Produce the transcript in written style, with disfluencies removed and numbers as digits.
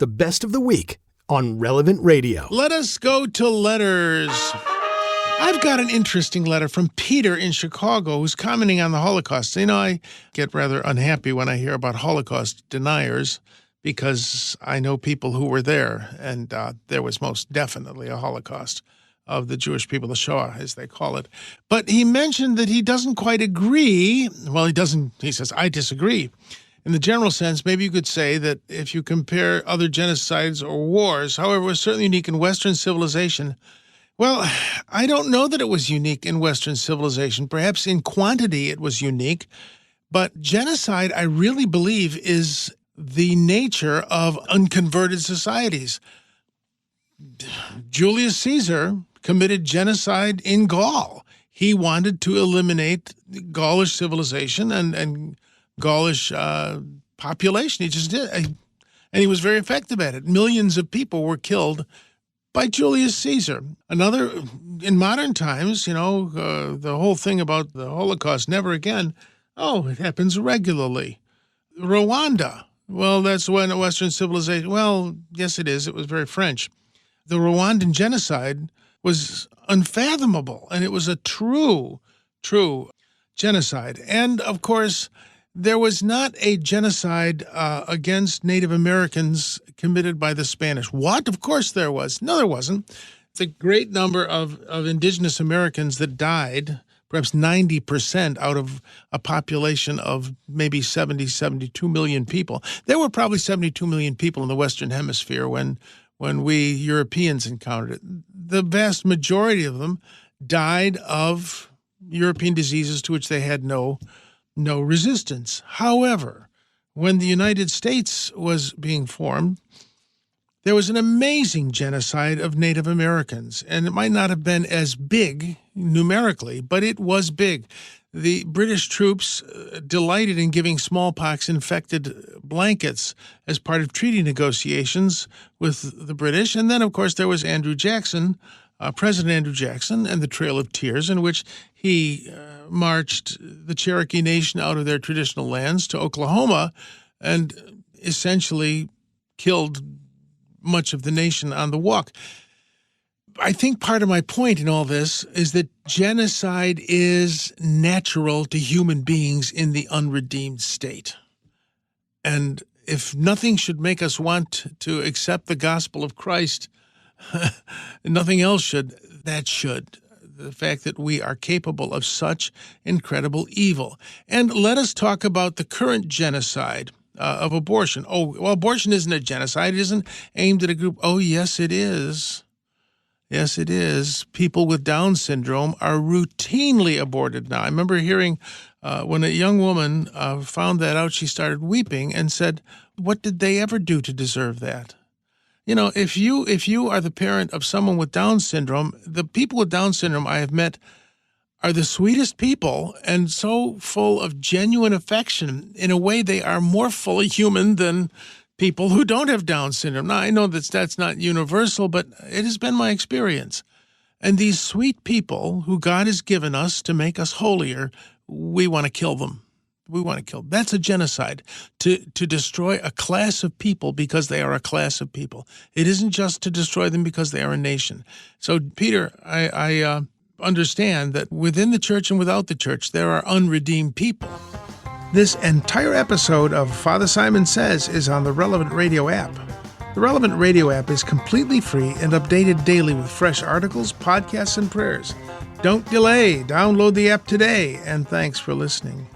the best of the week on Relevant Radio. Let us go to letters. I've got an interesting letter from Peter in Chicago who's commenting on the Holocaust. You know, I get rather unhappy when I hear about Holocaust deniers because I know people who were there, and there was most definitely a Holocaust of the Jewish people, the Shoah, as they call it. But he mentioned that he doesn't quite agree. Well, he says, I disagree. In the general sense, maybe you could say that if you compare other genocides or wars, however, it was certainly unique in Western civilization. Well, I don't know that it was unique in Western civilization. Perhaps in quantity it was unique. But genocide, I really believe, is the nature of unconverted societies. Julius Caesar committed genocide in Gaul. He wanted to eliminate Gaulish civilization and Gaulish population. He just did. And he was very effective at it. Millions of people were killed by Julius Caesar. Another, in modern times, the whole thing about the Holocaust, never again. Oh, it happens regularly. Rwanda. Well, that's when Western civilization, well, yes, it is. It was very French. The Rwandan genocide was unfathomable, and it was a true genocide. And, of course, there was not a genocide against Native Americans committed by the Spanish. What? Of course there was. No, there wasn't. It's a great number of Indigenous Americans that died, perhaps 90% out of a population of maybe 72 million people. There were probably 72 million people in the Western Hemisphere when we Europeans encountered it. The vast majority of them died of European diseases to which they had no resistance. However, when the United States was being formed, there was an amazing genocide of Native Americans, and it might not have been as big numerically, but it was big. The British troops delighted in giving smallpox-infected blankets as part of treaty negotiations with the British. And then, of course, there was President Andrew Jackson, and the Trail of Tears, in which he marched the Cherokee Nation out of their traditional lands to Oklahoma and essentially killed much of the nation on the walk. I think part of my point in all this is that genocide is natural to human beings in the unredeemed state. And if nothing should make us want to accept the gospel of Christ, nothing else should. That should. The fact that we are capable of such incredible evil. And let us talk about the current genocide of abortion. Oh, well, abortion isn't a genocide. It isn't aimed at a group. Oh, yes, it is. Yes, it is. People with Down syndrome are routinely aborted now. I remember hearing when a young woman found that out, she started weeping and said, what did they ever do to deserve that? You know, if you are the parent of someone with Down syndrome, the people with Down syndrome I have met are the sweetest people and so full of genuine affection. In a way, they are more fully human than people who don't have Down syndrome. Now, I know that's not universal, but it has been my experience. And these sweet people who God has given us to make us holier, we want to kill them. We want to kill them. That's a genocide, to destroy a class of people because they are a class of people. It isn't just to destroy them because they are a nation. So, Peter, I understand that within the church and without the church, there are unredeemed people. This entire episode of Father Simon Says is on the Relevant Radio app. The Relevant Radio app is completely free and updated daily with fresh articles, podcasts, and prayers. Don't delay. Download the app today, and thanks for listening.